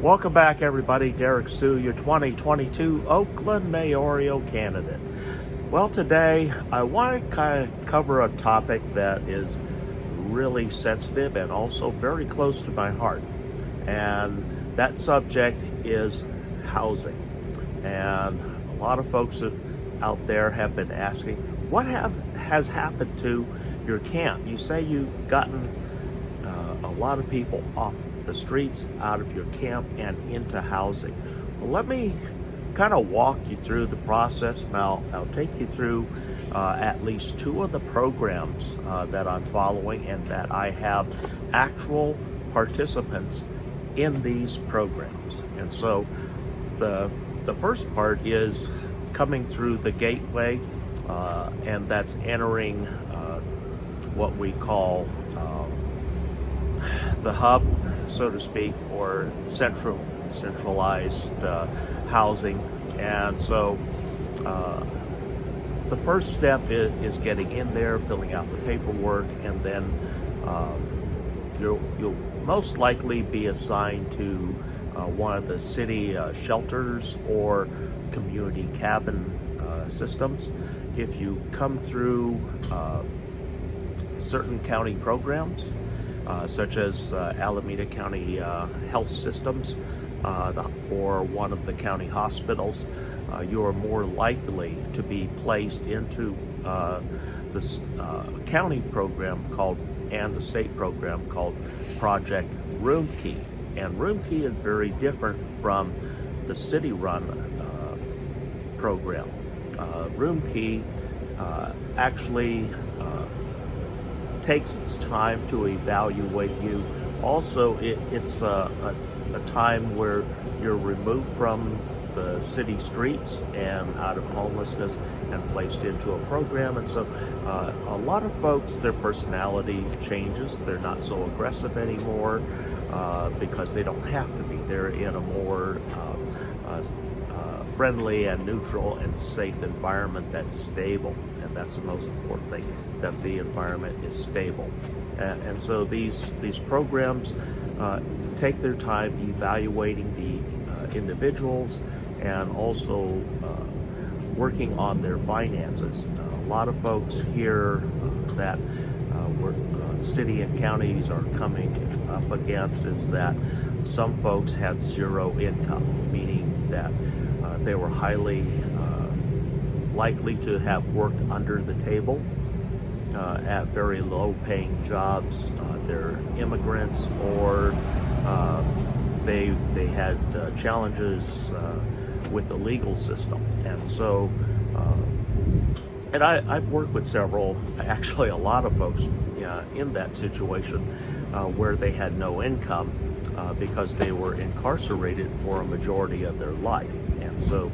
Welcome back, everybody. Derrick Soo, your 2022 Oakland mayoral candidate. Well, today I want to kind of cover a topic that is really sensitive and also very close to my heart. And that subject is housing. And a lot of folks out there have been asking, what has happened to your camp? You say you've gotten a lot of people off the streets, out of your camp, and into housing. Well, let me kind of walk you through the process, and I'll take you through at least two of the programs that I'm following and that I have actual participants in these programs. And so the first part is coming through the gateway, and that's entering what we call the hub, so to speak, or centralized housing. And so the first step is getting in there, filling out the paperwork, and then you'll most likely be assigned to one of the city shelters or community cabin systems. If you come through certain county programs, such as Alameda County Health Systems or one of the county hospitals, you are more likely to be placed into this county program and the state program called Project Room Key. And Room Key is very different from the city-run program. Room Key actually takes its time to evaluate you. Also, it's a time where you're removed from the city streets and out of homelessness and placed into a program. And so a lot of folks, their personality changes. They're not so aggressive anymore because they don't have to be. They're in a more friendly and neutral and safe environment that's stable, and that's the most important thing, that the environment is stable. And so these programs take their time evaluating the individuals and also working on their finances. A lot of folks here that city and counties are coming up against is that some folks had zero income, meaning that they were highly likely to have worked under the table at very low paying jobs. They're immigrants, or they had challenges with the legal system. And so and I've worked with several, actually a lot of folks in that situation where they had no income because they were incarcerated for a majority of their life. And so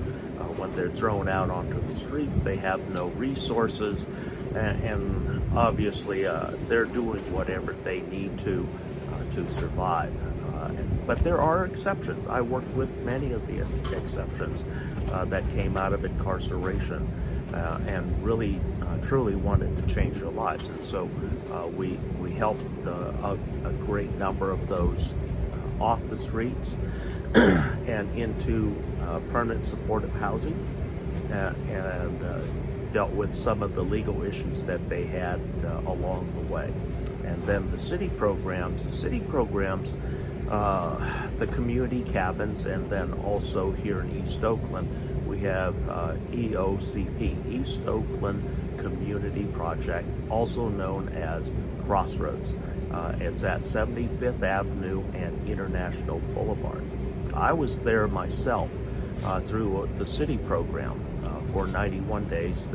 when they're thrown out onto the streets, they have no resources, and obviously they're doing whatever they need to survive. But there are exceptions. I worked with many of the exceptions that came out of incarceration and really truly wanted to change their lives. And so we helped a great number of those off the streets and into permanent supportive housing, and dealt with some of the legal issues that they had along the way. And then the city programs, the community cabins, and then also here in East Oakland, we have EOCP, East Oakland Community Project, also known as Crossroads. It's at 75th Avenue and International Boulevard. I was there myself through the city program for 91 days.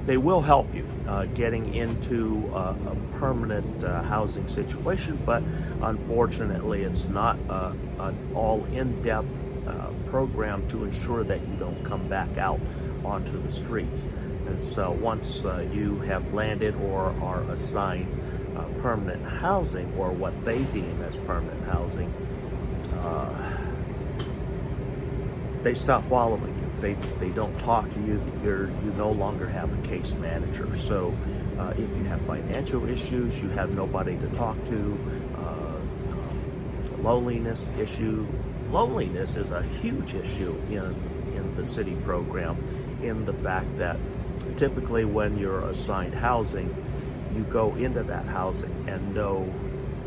They will help you getting into a permanent housing situation, but unfortunately it's not an all in-depth program to ensure that you don't come back out onto the streets. And so once you have landed or are assigned permanent housing, or what they deem as permanent housing, they stop following you. They don't talk to you. You no longer have a case manager. So if you have financial issues, you have nobody to talk to. loneliness issue. Loneliness is a huge issue in the city program, in the fact that typically when you're assigned housing, you go into that housing and know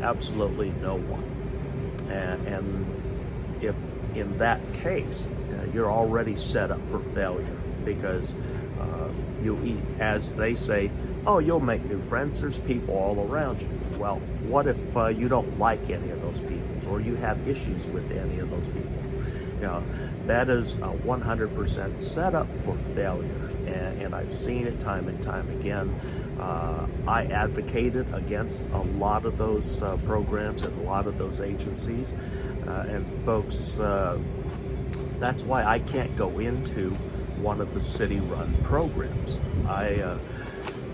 absolutely no one. And if in that case, you're already set up for failure, because as they say, oh, you'll make new friends, there's people all around you. Well, what if you don't like any of those people, or you have issues with any of those people? That is a 100% setup for failure, and I've seen it time and time again. I advocated against a lot of those programs and a lot of those agencies, and folks, that's why I can't go into one of the city-run programs. I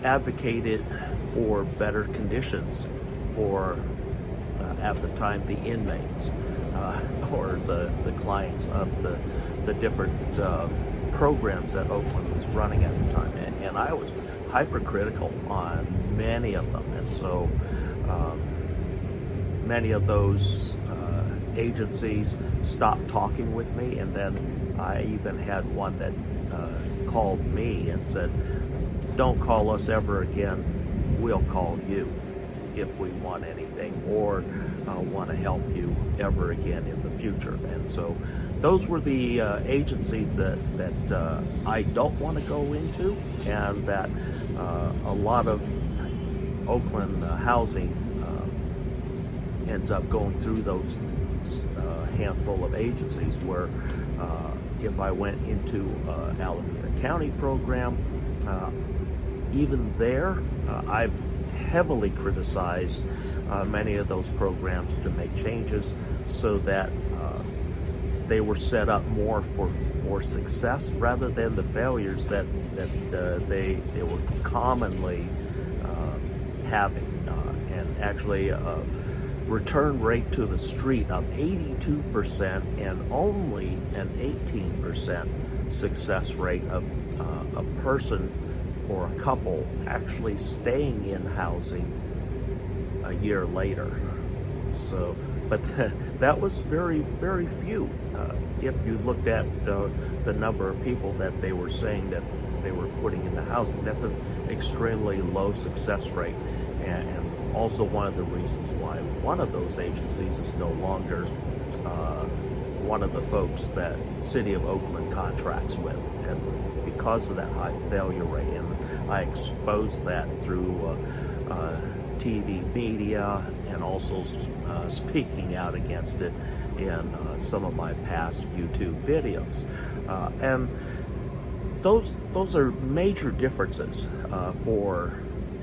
advocated for better conditions for, at the time, the inmates or the clients of the different programs that Oakland was running at the time. And I was hypercritical on many of them. And so many of those agencies stopped talking with me, and then I even had one that called me and said, don't call us ever again, we'll call you if we want anything, or want to help you ever again in the future. And so those were the agencies that I don't want to go into, and that a lot of Oakland housing ends up going through those handful of agencies, where if I went into Alameda County program, even there, I've heavily criticized many of those programs to make changes so that they were set up more for success rather than the failures that they were commonly having. And actually, return rate to the street of 82% and only an 18% success rate of a person or a couple actually staying in housing a year later. So, but that was very, very few. If you looked at the number of people that they were saying that they were putting into housing, that's an extremely low success rate. And also one of the reasons why one of those agencies is no longer one of the folks that City of Oakland contracts with, and because of that high failure rate. And I exposed that through TV media, and also speaking out against it in some of my past YouTube videos. And those are major differences for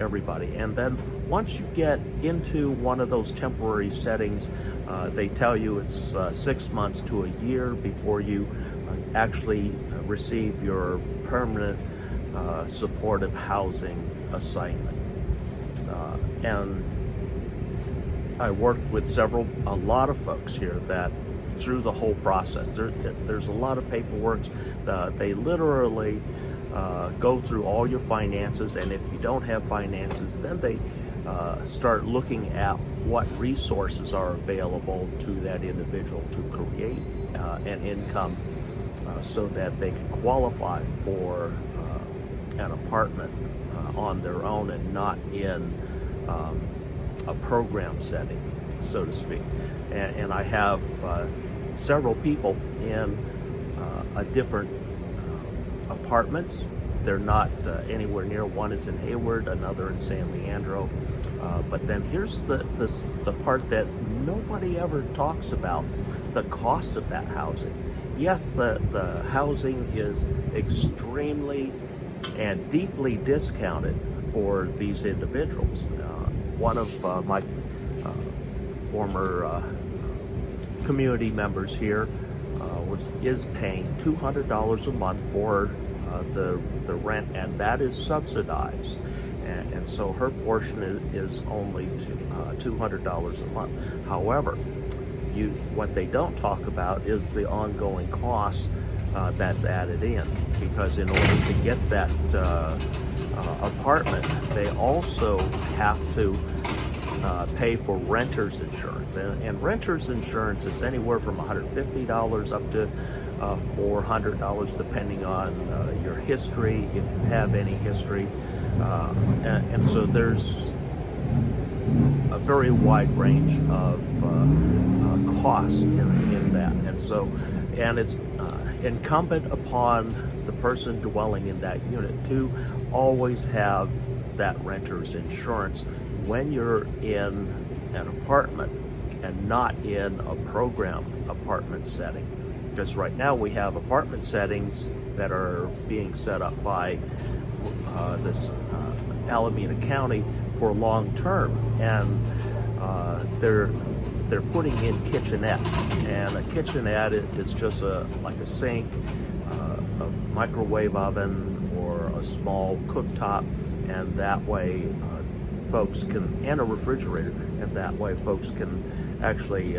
everybody. And then once you get into one of those temporary settings, they tell you it's 6 months to a year before you actually receive your permanent supportive housing assignment. And I worked with a lot of folks here that through the whole process, there's a lot of paperwork. They literally go through all your finances, and if you don't have finances, then they start looking at what resources are available to that individual to create an income so that they can qualify for an apartment on their own and not in a program setting, so to speak. And I have several people in different apartments. They're not anywhere near. One is in Hayward, another in San Leandro. But then here's the part that nobody ever talks about: the cost of that housing. Yes, the housing is extremely and deeply discounted for these individuals. One of my former community members here is paying $200 a month for the rent, and that is subsidized. And so her portion is only $200 a month. However, what they don't talk about is the ongoing cost that's added in, because in order to get that apartment, they also have to pay for renter's insurance. And renter's insurance is anywhere from $150 up to $400, depending on your history, if you have any history. And so there's a very wide range of costs in that. And it's incumbent upon the person dwelling in that unit to always have that renter's insurance when you're in an apartment and not in a program apartment setting. Because right now we have apartment settings that are being set up by this Alameda County for long term, and they're putting in kitchenettes, and a kitchenette is just like a sink, a microwave oven, or a small cooktop, and that way folks can, and a refrigerator, and that way folks can actually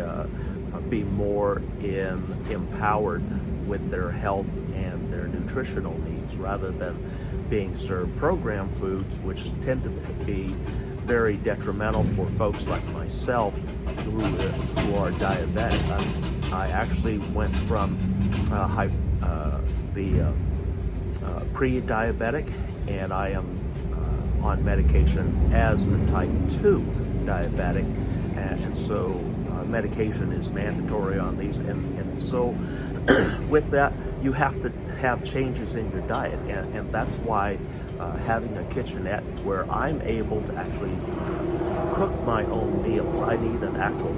be more empowered with their health and their nutritional needs, rather than being served program foods, which tend to be very detrimental for folks like myself who are diabetic. I actually went from pre-diabetic, and I am on medication as a type 2 diabetic, and so medication is mandatory on these, and so with that you have to have changes in your diet, and that's why having a kitchenette where I'm able to actually cook my own meals. I need an actual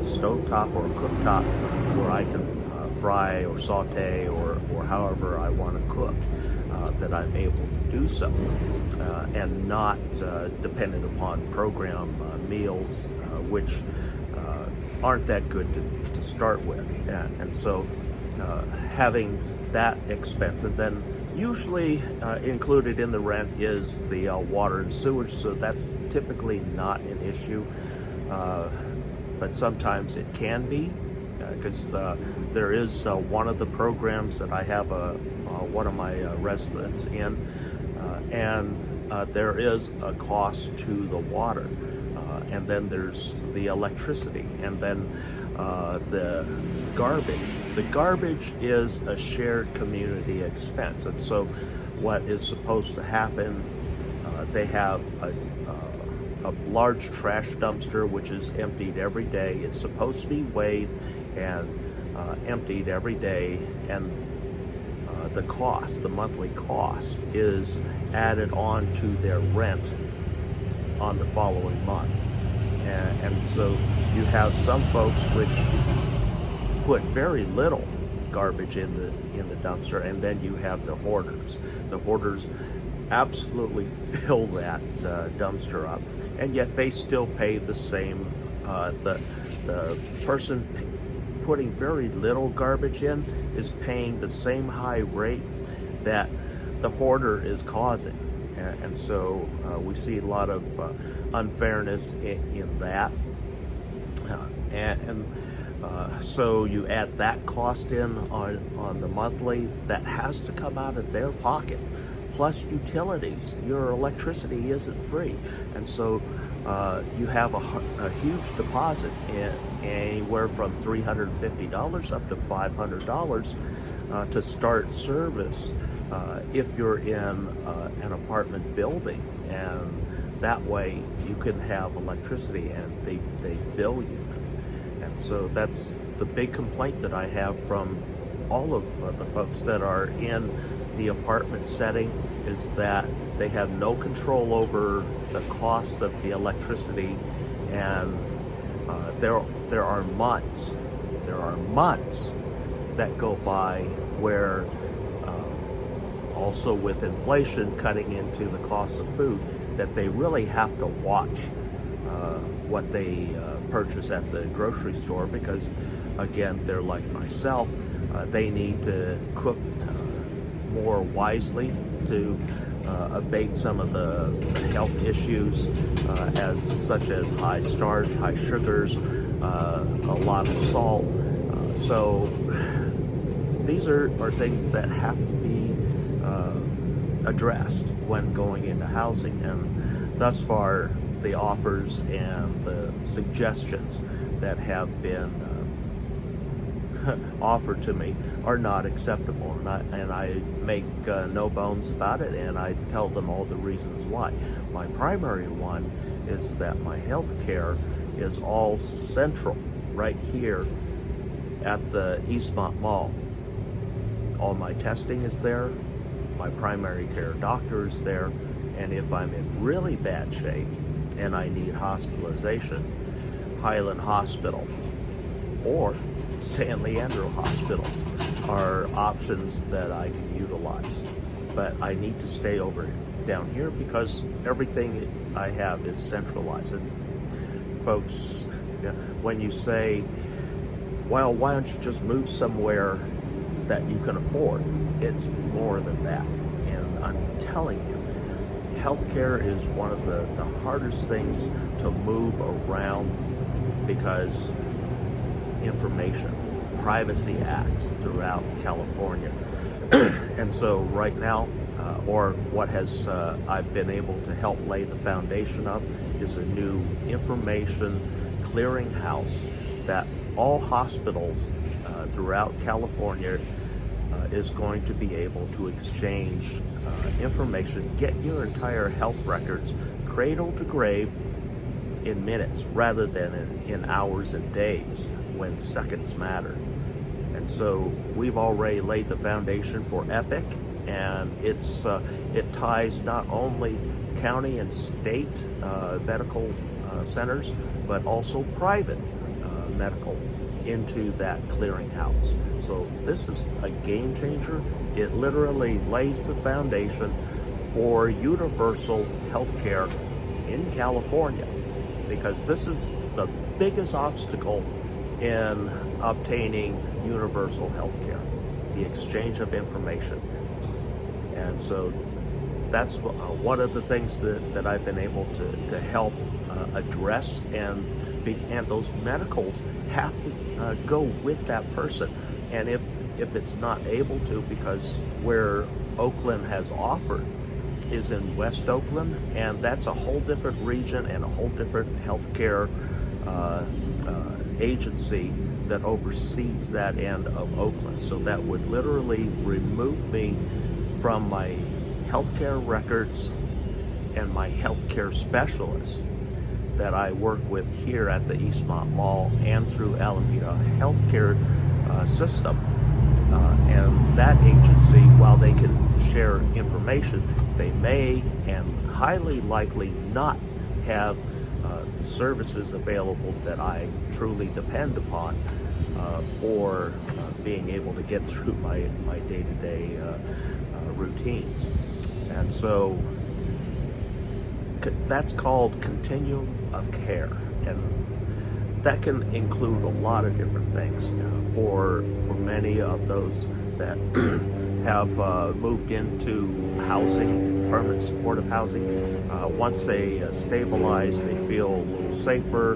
stovetop or a cooktop where I can fry or saute or however I want to cook, that I'm able to do so, and not dependent upon program meals, which aren't that good to start with. And so having that expense, and then usually included in the rent is the water and sewage, so that's typically not an issue, but sometimes it can be, because there is one of the programs that I have one of my residents in, and there is a cost to the water, and then there's the electricity, and then the garbage. The garbage is a shared community expense, and so what is supposed to happen, they have a large trash dumpster which is emptied every day. It's supposed to be weighed and emptied every day, and the monthly cost is added on to their rent on the following month. And so you have some folks which put very little garbage in the dumpster, and then you have the hoarders. The hoarders absolutely fill that dumpster up, and yet they still pay the same. The person putting very little garbage in is paying the same high rate that the hoarder is causing, and so we see a lot of unfairness in that, so you add that cost in on the monthly, that has to come out of their pocket, plus utilities. Your electricity isn't free, and so you have a huge deposit, anywhere from $350 up to $500 to start service if you're in an apartment building, and that way you can have electricity, and they bill you. And so that's the big complaint that I have from all of the folks that are in the apartment setting, is that they have no control over the cost of the electricity, and there are months that go by where also with inflation cutting into the cost of food, that they really have to watch what they purchase at the grocery store, because again, they're like myself, they need to cook more wisely to abate some of the health issues, such as high starch, high sugars, a lot of salt. So these are things that have to be addressed when going into housing, and thus far the offers and the suggestions that have been offered to me are not acceptable, and I make no bones about it, and I tell them all the reasons why. My primary one is that my health care is all central right here at the Eastmont Mall. All my testing is there, my primary care doctor is there, and if I'm in really bad shape and I need hospitalization, Highland Hospital or San Leandro Hospital are options that I can utilize. But I need to stay over down here because everything I have is centralized. And folks, when you say, well, why don't you just move somewhere that you can afford? It's more than that. And I'm telling you, healthcare is one of the hardest things to move around because information, privacy acts throughout California. And so right now, or what has I've been able to help lay the foundation of, is a new information clearinghouse that all hospitals throughout California is going to be able to exchange information, get your entire health records cradle to grave in minutes rather than in hours and days when seconds matter. And so we've already laid the foundation for Epic, and it ties not only county and state medical centers, but also private medical into that clearinghouse. So this is a game changer. It literally lays the foundation for universal health care in California, because this is the biggest obstacle in obtaining universal health care, the exchange of information. And so that's one of the things that I've been able to help address, and those medicals have to go with that person. And if it's not able to, because where Oakland has offered is in West Oakland, and that's a whole different region and a whole different healthcare agency that oversees that end of Oakland. So that would literally remove me from my healthcare records and my healthcare specialists that I work with here at the Eastmont Mall and through Alameda Healthcare System. And that agency, while they can share information, they may and highly likely not have the services available that I truly depend upon for being able to get through my day-to-day routines. And so that's called Continuum of Care, and that can include a lot of different things. For many of those that have moved into housing, permanent supportive housing, once they stabilize, they feel a little safer,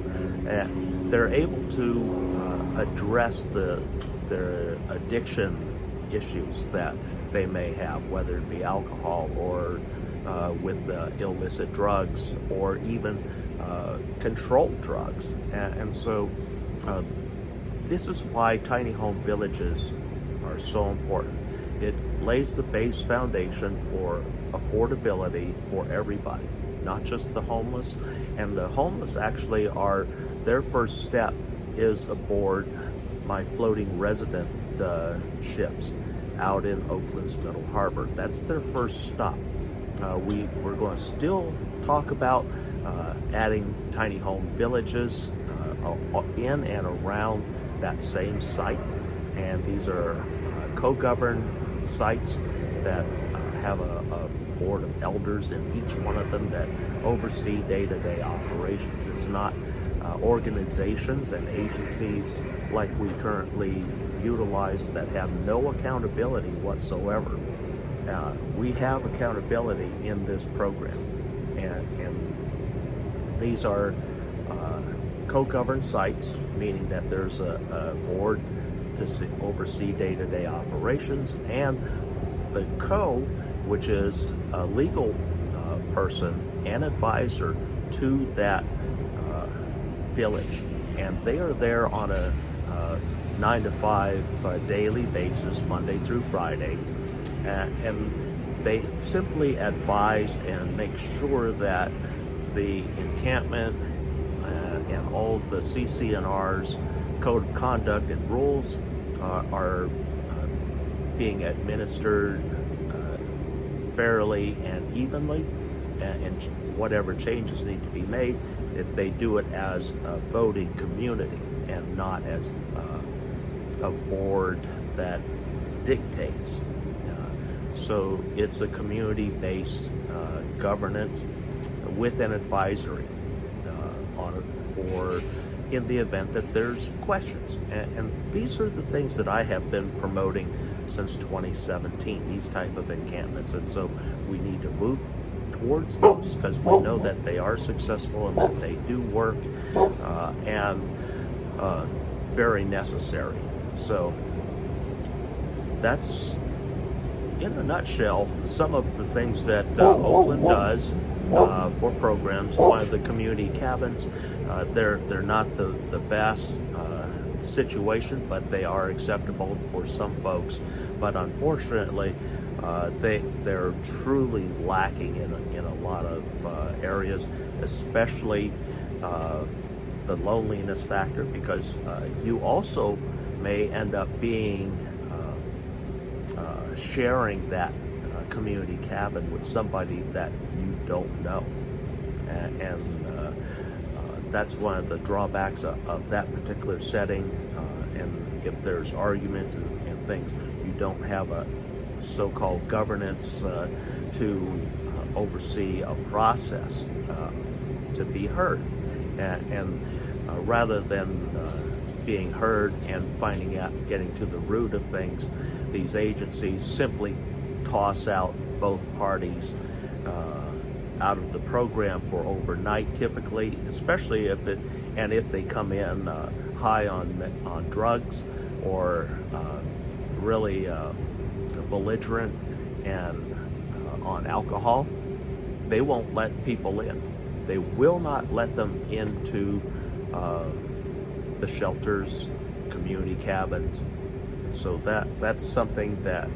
and they're able to address their addiction issues that they may have, whether it be alcohol or with illicit drugs, or even controlled drugs. And so this is why tiny home villages are so important. It lays the base foundation for affordability for everybody, not just the homeless. And the homeless actually are, their first step is aboard my floating resident ships out in Oakland's Middle Harbor. That's their first stop. We're going to still talk about adding tiny home villages in and around that same site. And these are co-governed sites that have a board of elders in each one of them that oversee day-to-day operations. It's not organizations and agencies like we currently utilize that have no accountability whatsoever. We have accountability in this program, and these are co-governed sites, meaning that there's a board to oversee day-to-day operations, and the co, which is a legal person and advisor to that village, and they are there on a 9 to 5 daily basis, Monday through Friday, and they simply advise and make sure that the encampment and all the CCNR's code of conduct and rules are being administered fairly and evenly, and whatever changes need to be made, if they do it as a voting community and not as a board that dictates. So it's a community-based governance with an advisory for in the event that there's questions. And these are the things that I have been promoting since 2017, these type of encampments. And so we need to move towards those because we know that they are successful and that they do work and very necessary. So that's, in a nutshell, some of the things that Oakland does for programs. One of the community cabins, they're not the best situation, but they are acceptable for some folks. But unfortunately, they're truly lacking in a lot of areas, especially the loneliness factor, because you also may end up being sharing that community cabin with somebody that you don't know, and that's one of the drawbacks of that particular setting. And if there's arguments and things, you don't have a so-called governance to oversee a process to be heard, and rather than being heard and finding out, getting to the root of things, these agencies simply toss out both parties out of the program for overnight, typically, especially if they come in high on drugs or really belligerent and on alcohol. They won't let people in. They will not let them into the shelters, community cabins. So that's something that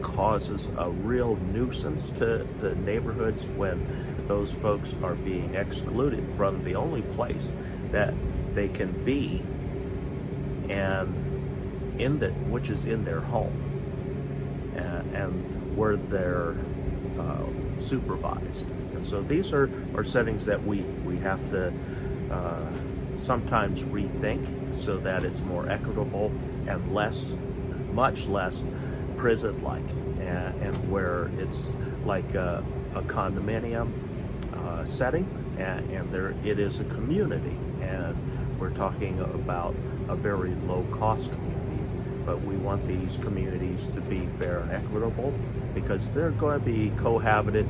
causes a real nuisance to the neighborhoods when those folks are being excluded from the only place that they can be, and which is in their home, and where they're supervised. And so these are settings that we have to sometimes rethink so that it's more equitable and much less prison-like, and where it's like a condominium setting, and there it is a community, and we're talking about a very low-cost community. But we want these communities to be fair and equitable because they're going to be cohabited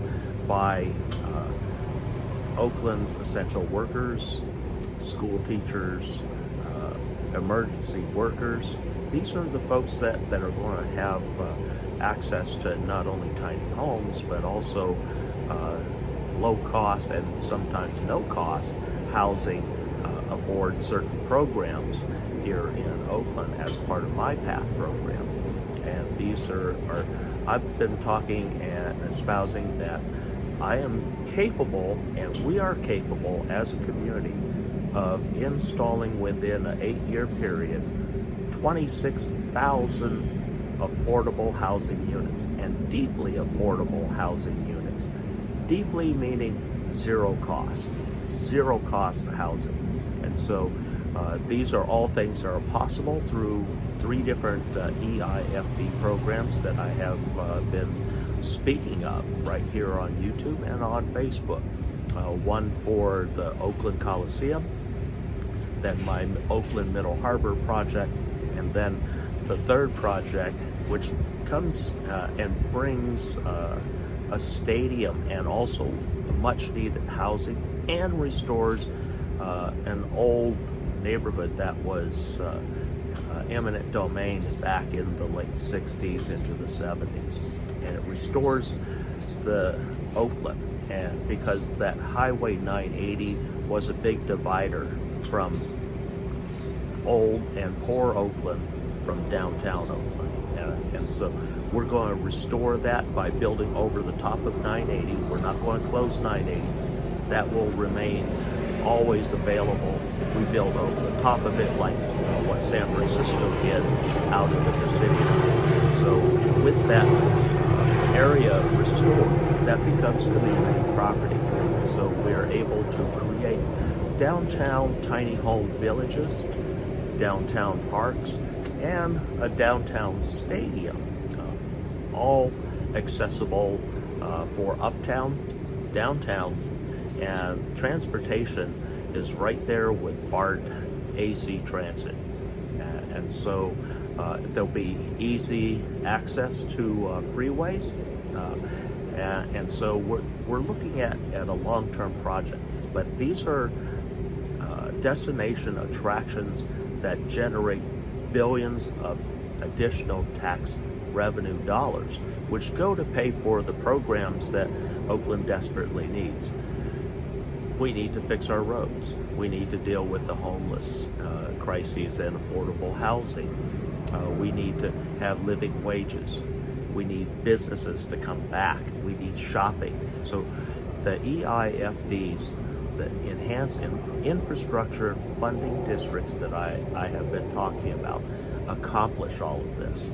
by Oakland's essential workers, school teachers, emergency workers. These are the folks that are going to have access to not only tiny homes, but also low cost and sometimes no cost housing aboard certain programs here in Oakland as part of my PATH program. And these are I've been talking and espousing that I am capable, and we are capable as a community, of installing within an 8-year period 26,000 affordable housing units, and deeply affordable housing units. Deeply meaning zero cost housing. And so these are all things that are possible through 3 different EIFB programs that I have been speaking of right here on YouTube and on Facebook. One for the Oakland Coliseum, then my Oakland Middle Harbor project, and then the third project, which comes and brings a stadium and also much needed housing, and restores an old neighborhood that was eminent domain back in the late 60s into the 70s. And it restores the Oakland and because that Highway 980 was a big divider from old and poor Oakland from downtown Oakland. And so we're going to restore that by building over the top of 980. We're not going to close 980. That will remain always available. We build over the top of it like what San Francisco did out into the city. So with that area restored, that becomes community property. So we're able to create downtown tiny home villages, downtown parks, and a downtown stadium, all accessible for uptown, downtown, and transportation is right there with BART AC transit. And so there'll be easy access to freeways. And so we're looking at a long-term project. But these are destination attractions that generate billions of additional tax revenue dollars, which go to pay for the programs that Oakland desperately needs. We need to fix our roads. We need to deal with the homeless crises and affordable housing. We need to have living wages. We need businesses to come back. We need shopping. So the EIFDs, the Enhanced Infrastructure Funding Districts that I have been talking about, accomplish all of this.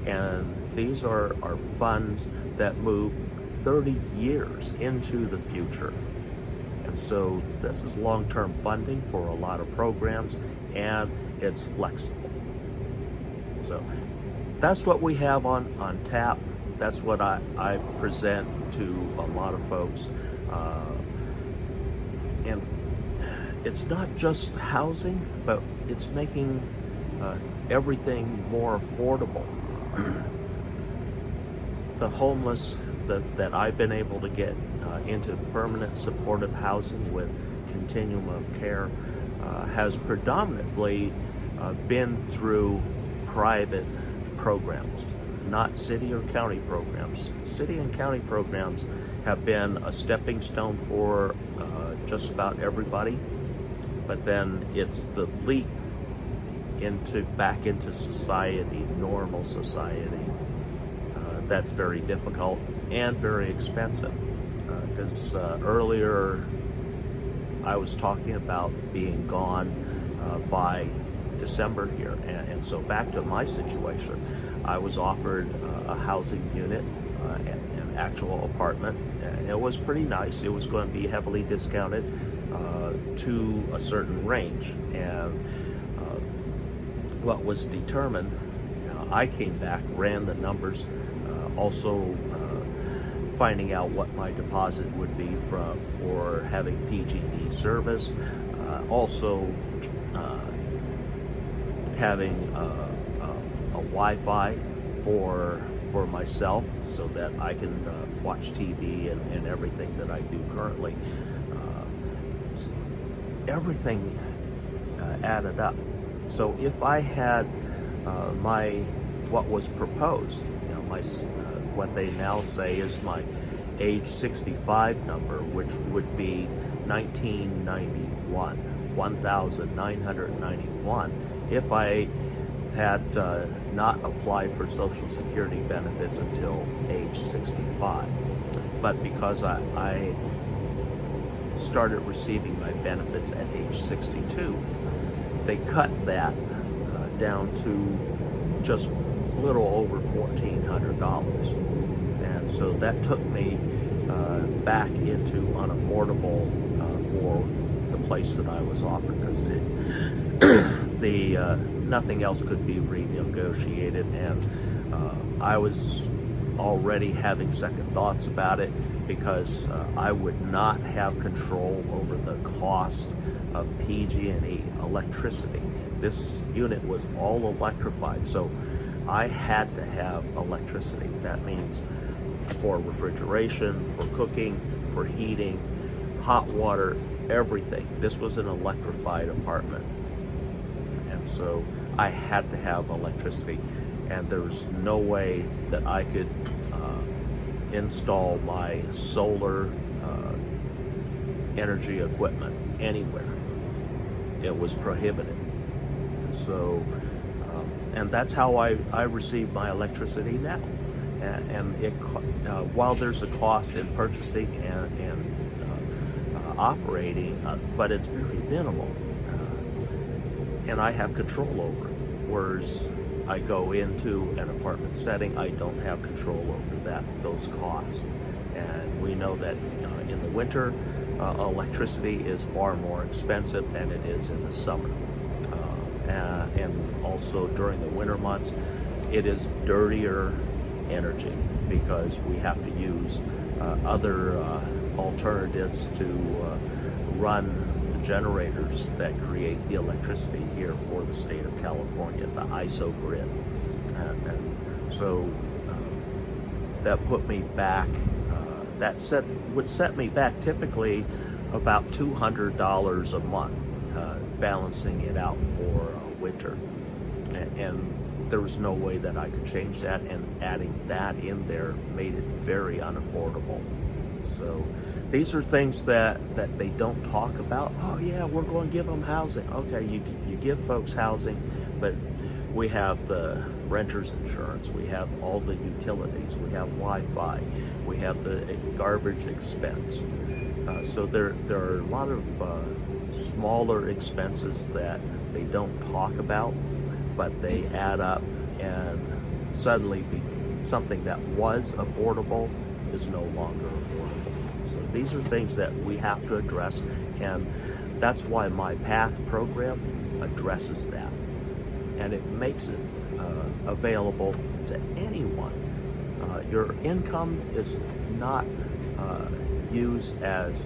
And these are funds that move 30 years into the future. And so this is long-term funding for a lot of programs, and it's flexible. So that's what we have on tap. That's what I present to a lot of folks. And it's not just housing, but it's making everything more affordable. The homeless that I've been able to get into permanent supportive housing with Continuum of Care has predominantly been through private programs, not city or county programs. City and county programs have been a stepping stone for just about everybody, but then it's the leap back into society, normal society, that's very difficult and very expensive. Because earlier I was talking about being gone by December here, and so back to my situation, I was offered a housing unit, an actual apartment, and it was pretty nice. It was going to be heavily discounted to a certain range, and what was determined, I came back, ran the numbers, also finding out what my deposit would be for having PG&E service, also having a Wi-Fi for myself so that I can watch TV and everything that I do currently. Everything added up. So if I had what was proposed, my what they now say is my age 65 number, which would be 1991, if I had not applied for Social Security benefits until age 65. But because I started receiving my benefits at age 62, they cut that down to just a little over $1,400. And so that took me back into unaffordable for the place that I was offered, because nothing else could be renegotiated, and I was already having second thoughts about it, because I would not have control over the cost of PG&E electricity. This unit was all electrified, so I had to have electricity. That means for refrigeration, for cooking, for heating, hot water, everything. This was an electrified apartment. And so I had to have electricity, and there was no way that I could install my solar energy equipment anywhere. It was prohibited. So, and that's how I receive my electricity now. And it, while there's a cost in purchasing and operating, but it's very minimal, and I have control over it. Whereas I go into an apartment setting, I don't have control over those costs. And we know that in the winter, electricity is far more expensive than it is in the summer. And also during the winter months, it is dirtier energy because we have to use other alternatives to run the generators that create the electricity here for the state of California, the ISO grid. And so that put me back, would set me back typically about $200 a month, balancing it out for winter. And there was no way that I could change that, and adding that in there made it very unaffordable. So these are things that they don't talk about. Oh yeah, we're going to give them housing. Okay, you give folks housing, but we have the renter's insurance, we have all the utilities, we have Wi-Fi, we have the garbage expense. So there are a lot of smaller expenses that they don't talk about, but they add up, and suddenly something that was affordable is no longer affordable. So these are things that we have to address, and that's why my PATH program addresses that. And it makes it available to anyone. Your income is not used as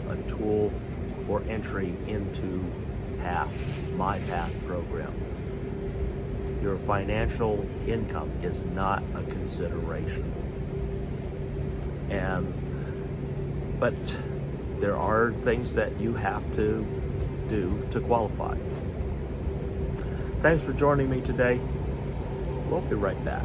a tool for entry into PATH, my PATH program. Your financial income is not a consideration. But there are things that you have to do to qualify. Thanks for joining me today. We'll be right back.